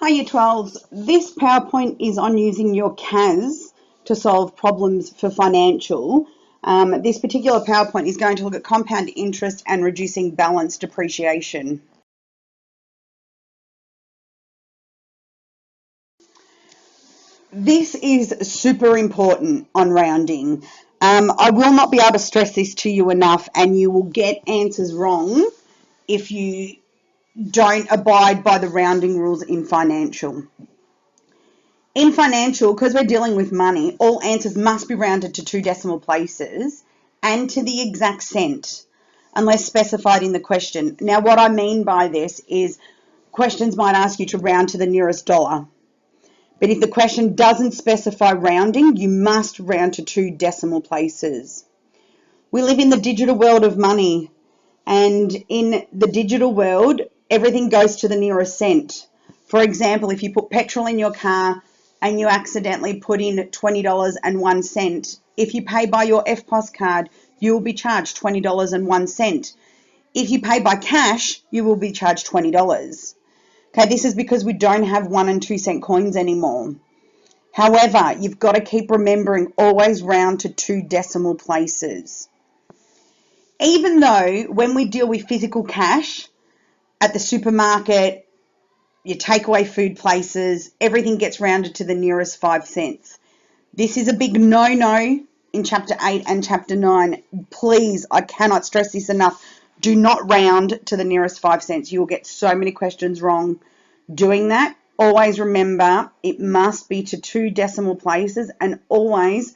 Hi Year 12s, this PowerPoint is on using your CAS to solve problems for financial. This particular PowerPoint is going to look at compound interest and reducing balance depreciation. This is super important on rounding. I will not be able to stress this to you enough, and you will get answers wrong if you don't abide by the rounding rules in financial. In financial, because we're dealing with money, all answers must be rounded to 2 decimal places and to the exact cent, unless specified in the question. Now, what I mean by this is questions might ask you to round to the nearest dollar. But if the question doesn't specify rounding, you must round to 2 decimal places. We live in the digital world of money, and in the digital world, everything goes to the nearest cent. For example, if you put petrol in your car and you accidentally put in $20.01, if you pay by your EFTPOS card, you will be charged $20.01. If you pay by cash, you will be charged $20. Okay, this is because we don't have 1 and 2 cent coins anymore. However, you've got to keep remembering, always round to 2 decimal places. Even though when we deal with physical cash at the supermarket, your takeaway food places, everything gets rounded to the nearest 5 cents. This is a big no-no in Chapter 8 and Chapter 9. Please, I cannot stress this enough. Do not round to the nearest 5 cents. You will get so many questions wrong doing that. Always remember, it must be to 2 decimal places and always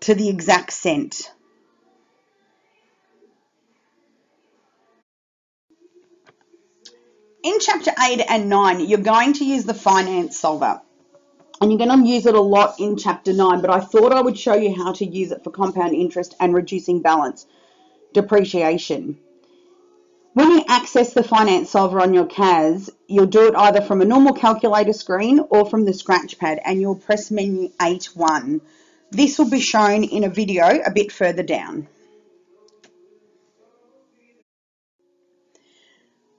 to the exact cent. In Chapter 8 and 9, you're going to use the finance solver. And you're going to use it a lot in Chapter 9, but I thought I would show you how to use it for compound interest and reducing balance depreciation. When you access the finance solver on your CAS, you'll do it either from a normal calculator screen or from the scratch pad, and you'll press menu 8.1. This will be shown in a video a bit further down.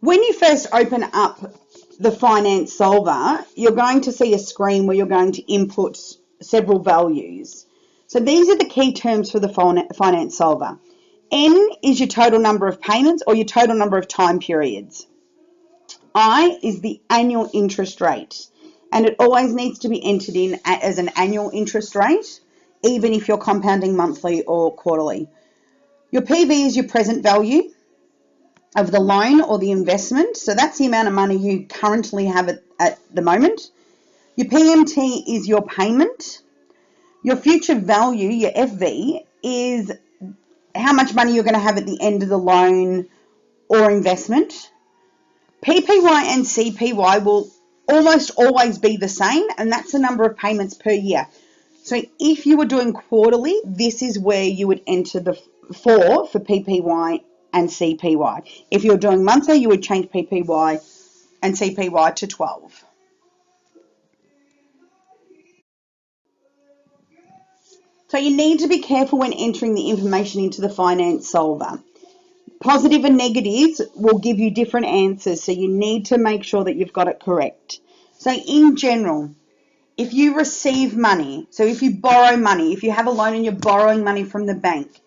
When you first open up the finance solver, you're going to see a screen where you're going to input several values. So these are the key terms for the finance solver. N is your total number of payments or your total number of time periods. I is the annual interest rate, and it always needs to be entered in as an annual interest rate, even if you're compounding monthly or quarterly. Your PV is your present value of the loan or the investment. So that's the amount of money you currently have at the moment. Your PMT is your payment. Your future value, your FV, is how much money you're going to have at the end of the loan or investment. PPY and CPY will almost always be the same, and that's the number of payments per year. So if you were doing quarterly, this is where you would enter the 4 for PPY and CPY. If you're doing monthly, you would change PPY and CPY to 12. So you need to be careful when entering the information into the finance solver. Positive and negatives will give you different answers, so you need to make sure that you've got it correct. So in general, if you receive money, so if you borrow money, if you have a loan and you're borrowing money from the bank,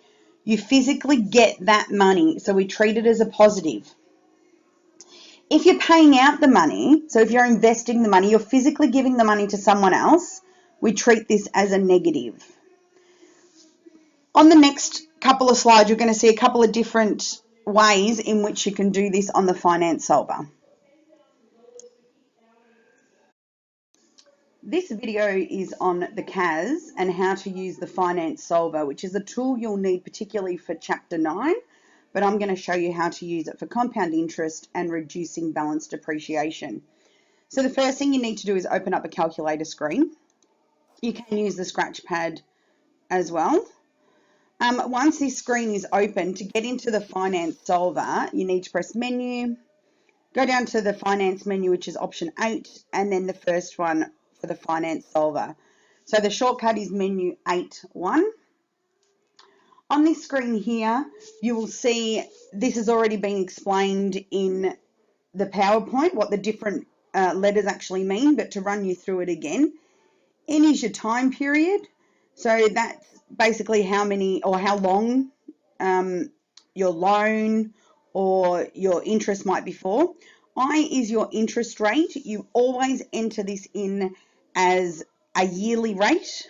you physically get that money, so we treat it as a positive. If you're paying out the money, so if you're investing the money, you're physically giving the money to someone else, we treat this as a negative. On the next couple of slides, you're going to see a couple of different ways in which you can do this on the finance solver. This video is on the CAS and how to use the finance solver, which is a tool you'll need particularly for Chapter 9, but I'm going to show you how to use it for compound interest and reducing balance depreciation. So the first thing you need to do is open up a calculator screen. You can use the scratch pad as well. Once this screen is open, to get into the finance solver, you need to press menu, go down to the finance menu, which is option 8, and then the first one for the finance solver. So the shortcut is menu 8.1. On this screen here, you will see this has already been explained in the PowerPoint, what the different letters actually mean, but to run you through it again. N is your time period. So that's basically how many or how long your loan or your interest might be for. I is your interest rate. You always enter this in as a yearly rate.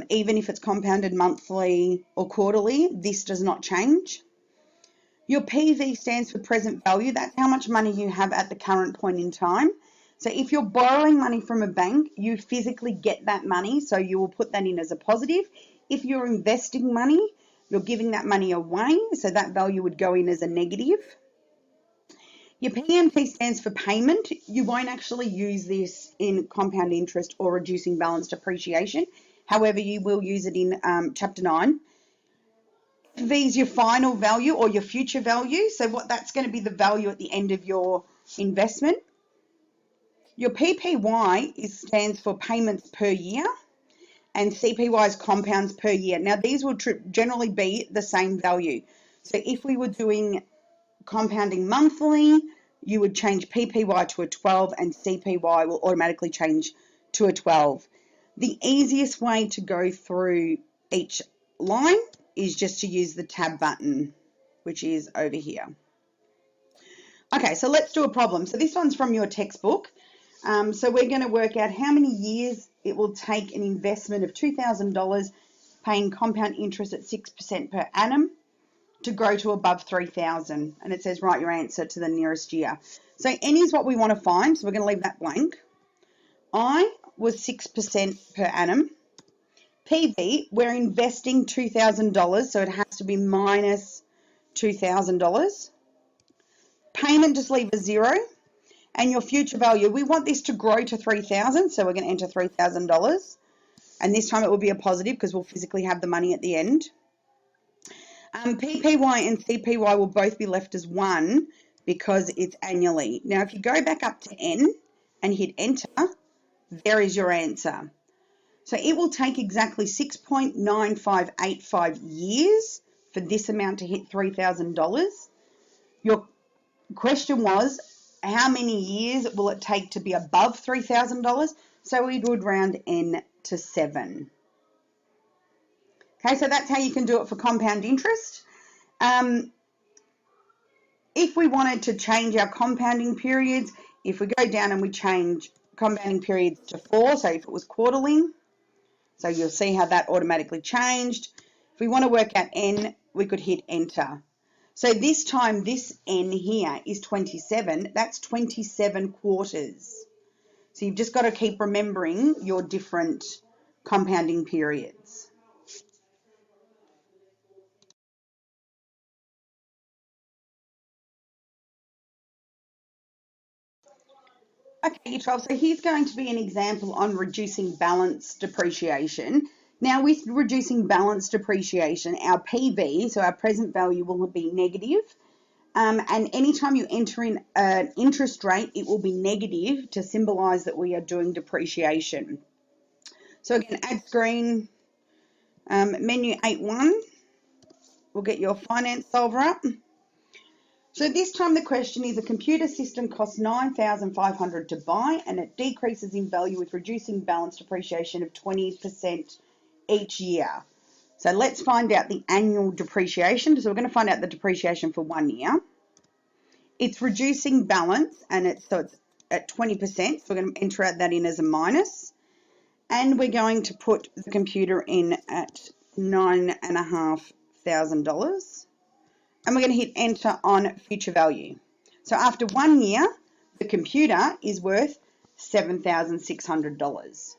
Even if it's compounded monthly or quarterly, this does not change. Your PV stands for present value. That's how much money you have at the current point in time. So if you're borrowing money from a bank, you physically get that money, so you will put that in as a positive. If you're investing money, you're giving that money away, so that value would go in as a negative. Your PMT stands for payment. You won't actually use this in compound interest or reducing balance depreciation. However, you will use it in Chapter 9. V is your final value or your future value. So what that's going to be the value at the end of your investment. Your PPY stands for payments per year, and CPY is compounds per year. Now, these will generally be the same value. So if we were doing compounding monthly, you would change PPY to a 12 and CPY will automatically change to a 12. The easiest way to go through each line is just to use the tab button, which is over here. Okay, so let's do a problem. So this one's from your textbook. So we're going to work out how many years it will take an investment of $2,000 paying compound interest at 6% per annum to grow to above $3,000. And it says write your answer to the nearest year. So N is what we want to find, so we're going to leave that blank. I was 6% per annum. PV, we're investing $2,000, so it has to be minus $2,000. Payment, just leave a 0. And your future value, we want this to grow to $3,000, so we're going to enter $3,000. And this time it will be a positive because we'll physically have the money at the end. PPY and CPY will both be left as 1 because it's annually. Now, if you go back up to N and hit enter, there is your answer. So it will take exactly 6.9585 years for this amount to hit $3,000. Your question was, how many years will it take to be above $3,000? So we would round N to 7. Okay, so that's how you can do it for compound interest. If we wanted to change our compounding periods, if we go down and we change compounding periods to 4, so if it was quarterly, so you'll see how that automatically changed. If we want to work out N, we could hit enter. So this time, this N here is 27. That's 27 quarters. So you've just got to keep remembering your different compounding periods. Okay, year 12, so here's going to be an example on reducing balance depreciation. Now, with reducing balance depreciation, our PV, so our present value, will be negative. And anytime you enter in an interest rate, it will be negative to symbolise that we are doing depreciation. So again, add screen, menu 8.1, we'll get your finance solver up. So this time the question is, a computer system costs $9,500 to buy and it decreases in value with reducing balance depreciation of 20% each year. So let's find out the annual depreciation. So we're going to find out the depreciation for 1 year. It's reducing balance and it's at 20%. So we're going to enter that in as a minus. And we're going to put the computer in at $9,500. And we're going to hit enter on future value. So after 1 year, the computer is worth $7,600.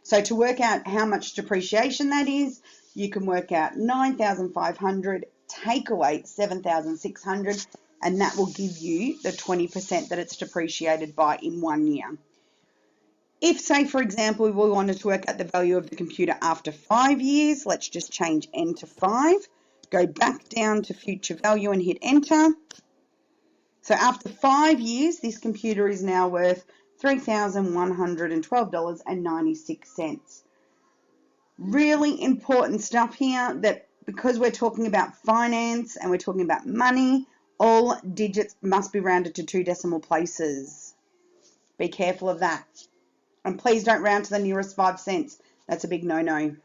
So to work out how much depreciation that is, you can work out 9,500, take away 7,600, and that will give you the 20% that it's depreciated by in 1 year. If, say, for example, we wanted to work out the value of the computer after 5 years, let's just change N to 5. Go back down to future value and hit enter. So after 5 years, this computer is now worth $3,112.96. Really important stuff here, that because we're talking about finance and we're talking about money, all digits must be rounded to 2 decimal places. Be careful of that. And please don't round to the nearest 5 cents. That's a big no-no.